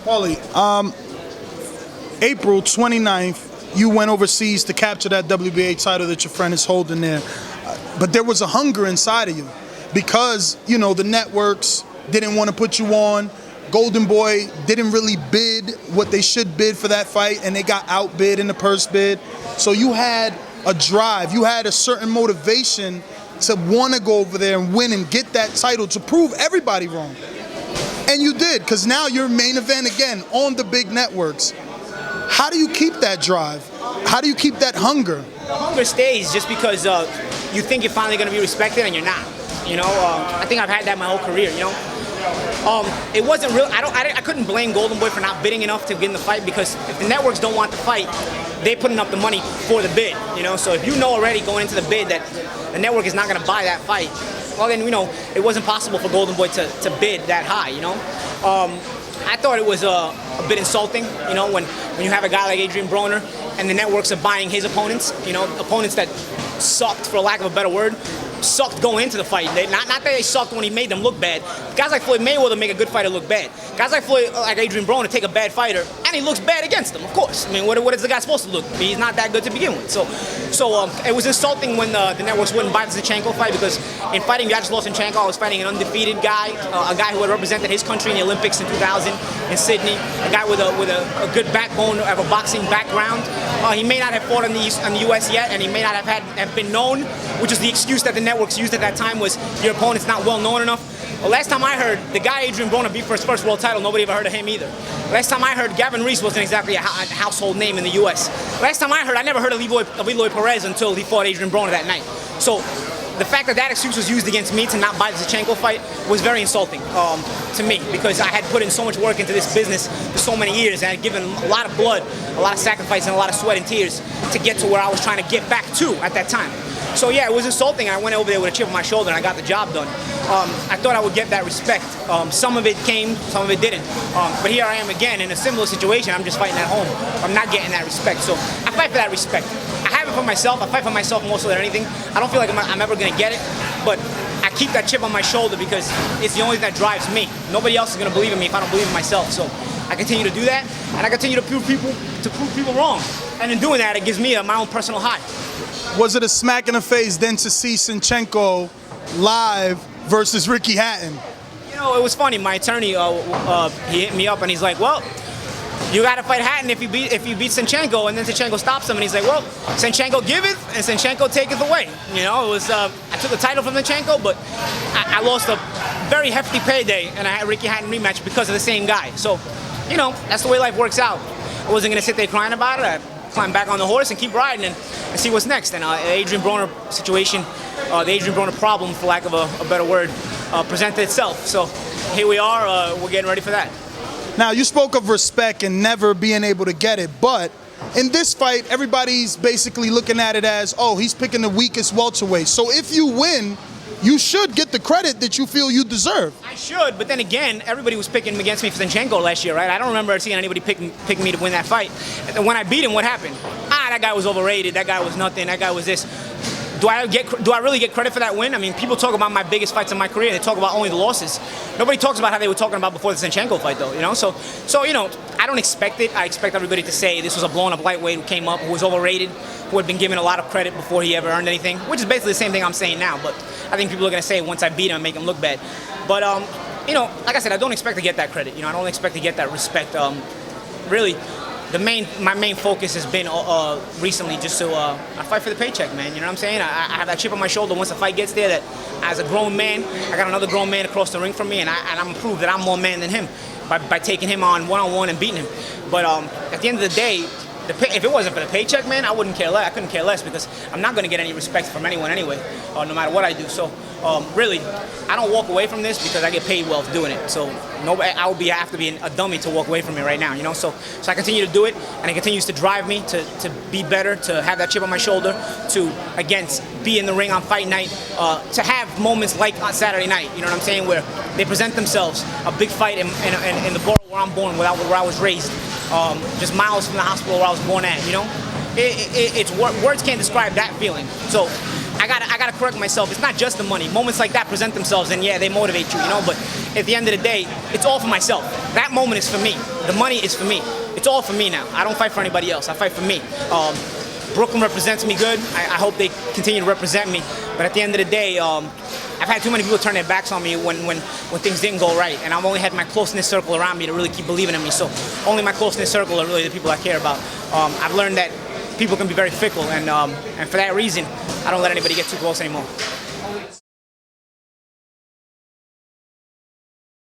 Paulie, April 29th, you went overseas to capture that WBA title that your friend is holding there. But there was a hunger inside of you because, you know, the networks didn't want to put you on. Golden Boy didn't really bid what they should bid for that fight, and they got outbid in the purse bid. So you had a drive, you had a certain motivation to want to go over there and win and get that title to prove everybody wrong. And you did, because now you're main event again on the big networks. How do you keep that drive? How do you keep that hunger? The hunger stays just because you think you're finally going to be respected and you're not. You know, I think I've had that my whole career, you know. It wasn't real. I couldn't blame Golden Boy for not bidding enough to get in the fight, because if the networks don't want the fight, they putting up the money for the bid. You know, so if you know already going into the bid that the network is not going to buy that fight, well then, you know, it wasn't possible for Golden Boy to bid that high. You know, I thought it was a bit insulting. You know, when you have a guy like Adrian Broner and the networks are buying his opponents. You know, opponents that sucked, for lack of a better word. Sucked going into the fight. Not that they sucked when he made them look bad. Guys like Floyd Mayweather make a good fighter look bad. Guys like Adrian Broner take a bad fighter, and he looks bad against them, of course. I mean, what is the guy supposed to look? I mean, he's not that good to begin with. So it was insulting when the networks wouldn't buy the Zinchenko fight, because in fighting Vyacheslav Zinchenko, I was fighting an undefeated guy, a guy who had represented his country in the Olympics in 2000 in Sydney, a guy with a good backbone of a boxing background. He may not have fought in the U.S. yet, and he may not have been known, which is the excuse that the networks used at that time, was your opponent's not well known enough. Well, last time I heard, the guy Adrian Broner beat for his first world title, nobody ever heard of him either. Last time I heard, Gavin Reese wasn't exactly a household name in the U.S. Last time I heard, I never heard of Eloy Perez until he fought Adrian Broner that night. So the fact that excuse was used against me to not buy the Zinchenko fight was very insulting to me, because I had put in so much work into this business for so many years, and I had given a lot of blood, a lot of sacrifice, and a lot of sweat and tears to get to where I was trying to get back to at that time. So yeah, it was insulting. I went over there with a chip on my shoulder and I got the job done. I thought I would get that respect. Some of it came, some of it didn't. But here I am again in a similar situation. I'm just fighting at home. I'm not getting that respect. So I fight for that respect. I have it for myself. I fight for myself more so than anything. I don't feel like I'm ever going to get it, but I keep that chip on my shoulder because it's the only thing that drives me. Nobody else is going to believe in me if I don't believe in myself. So I continue to do that, and I continue to prove people wrong. And in doing that, it gives me my own personal high. Was it a smack in the face then to see Zinchenko live versus Ricky Hatton? You know, it was funny. My attorney, he hit me up and he's like, "Well, you got to fight Hatton if you beat Zinchenko." And then Zinchenko stops him and he's like, "Well, Zinchenko giveth and Zinchenko taketh away." You know, it was I took the title from Zinchenko, but I lost a very hefty payday, and I had Ricky Hatton rematch because of the same guy. So, you know, that's the way life works out. I wasn't gonna sit there crying about it. I climb back on the horse and keep riding and see what's next. And the Adrian Broner situation, the Adrian Broner problem, for lack of a better word, presented itself. So here we are, we're getting ready for that. Now, you spoke of respect and never being able to get it, but in this fight, everybody's basically looking at it as, oh, he's picking the weakest welterweight. So if you win, you should get the credit that you feel you deserve. I should, but then again, everybody was picking against me for Zinchenko last year, right? I don't remember seeing anybody pick me to win that fight. And when I beat him, what happened? That guy was overrated, that guy was nothing, that guy was this. Do I really get credit for that win? I mean, people talk about my biggest fights in my career. They talk about only the losses. Nobody talks about how they were talking about before the Zinchenko fight, though. You know, so you know, I don't expect it. I expect everybody to say this was a blown-up lightweight who came up, who was overrated, who had been given a lot of credit before he ever earned anything, which is basically the same thing I'm saying now. But I think people are gonna say once I beat him and make him look bad. But you know, like I said, I don't expect to get that credit. You know, I don't expect to get that respect. Really. My main focus has been recently just to I fight for the paycheck, man. You know what I'm saying? I have that chip on my shoulder once the fight gets there, that as a grown man, I got another grown man across the ring from me, and I'm gonna prove that I'm more man than him by taking him on one-on-one and beating him. But at the end of the day, if it wasn't for the paycheck, man, I wouldn't care less. I couldn't care less, because I'm not going to get any respect from anyone anyway, no matter what I do. So really, I don't walk away from this because I get paid well for doing it. So I would have to be a dummy to walk away from it right now, you know. So I continue to do it, and it continues to drive me to be better, to have that chip on my shoulder, to again be in the ring on fight night, to have moments like on Saturday night. You know what I'm saying, where they present themselves, a big fight in the borough where I'm born, where I was raised. Just miles from the hospital where I was born at, you know? It's words can't describe that feeling. So I gotta correct myself. It's not just the money. Moments like that present themselves, and yeah, they motivate you, you know. But at the end of the day, it's all for myself. That moment is for me. The money is for me. It's all for me now. I don't fight for anybody else. I fight for me. Brooklyn represents me good. I hope they continue to represent me. But at the end of the day, I've had too many people turn their backs on me when things didn't go right. And I've only had my close-knit circle around me to really keep believing in me. So only my close-knit circle are really the people I care about. I've learned that people can be very fickle, and for that reason, I don't let anybody get too close anymore.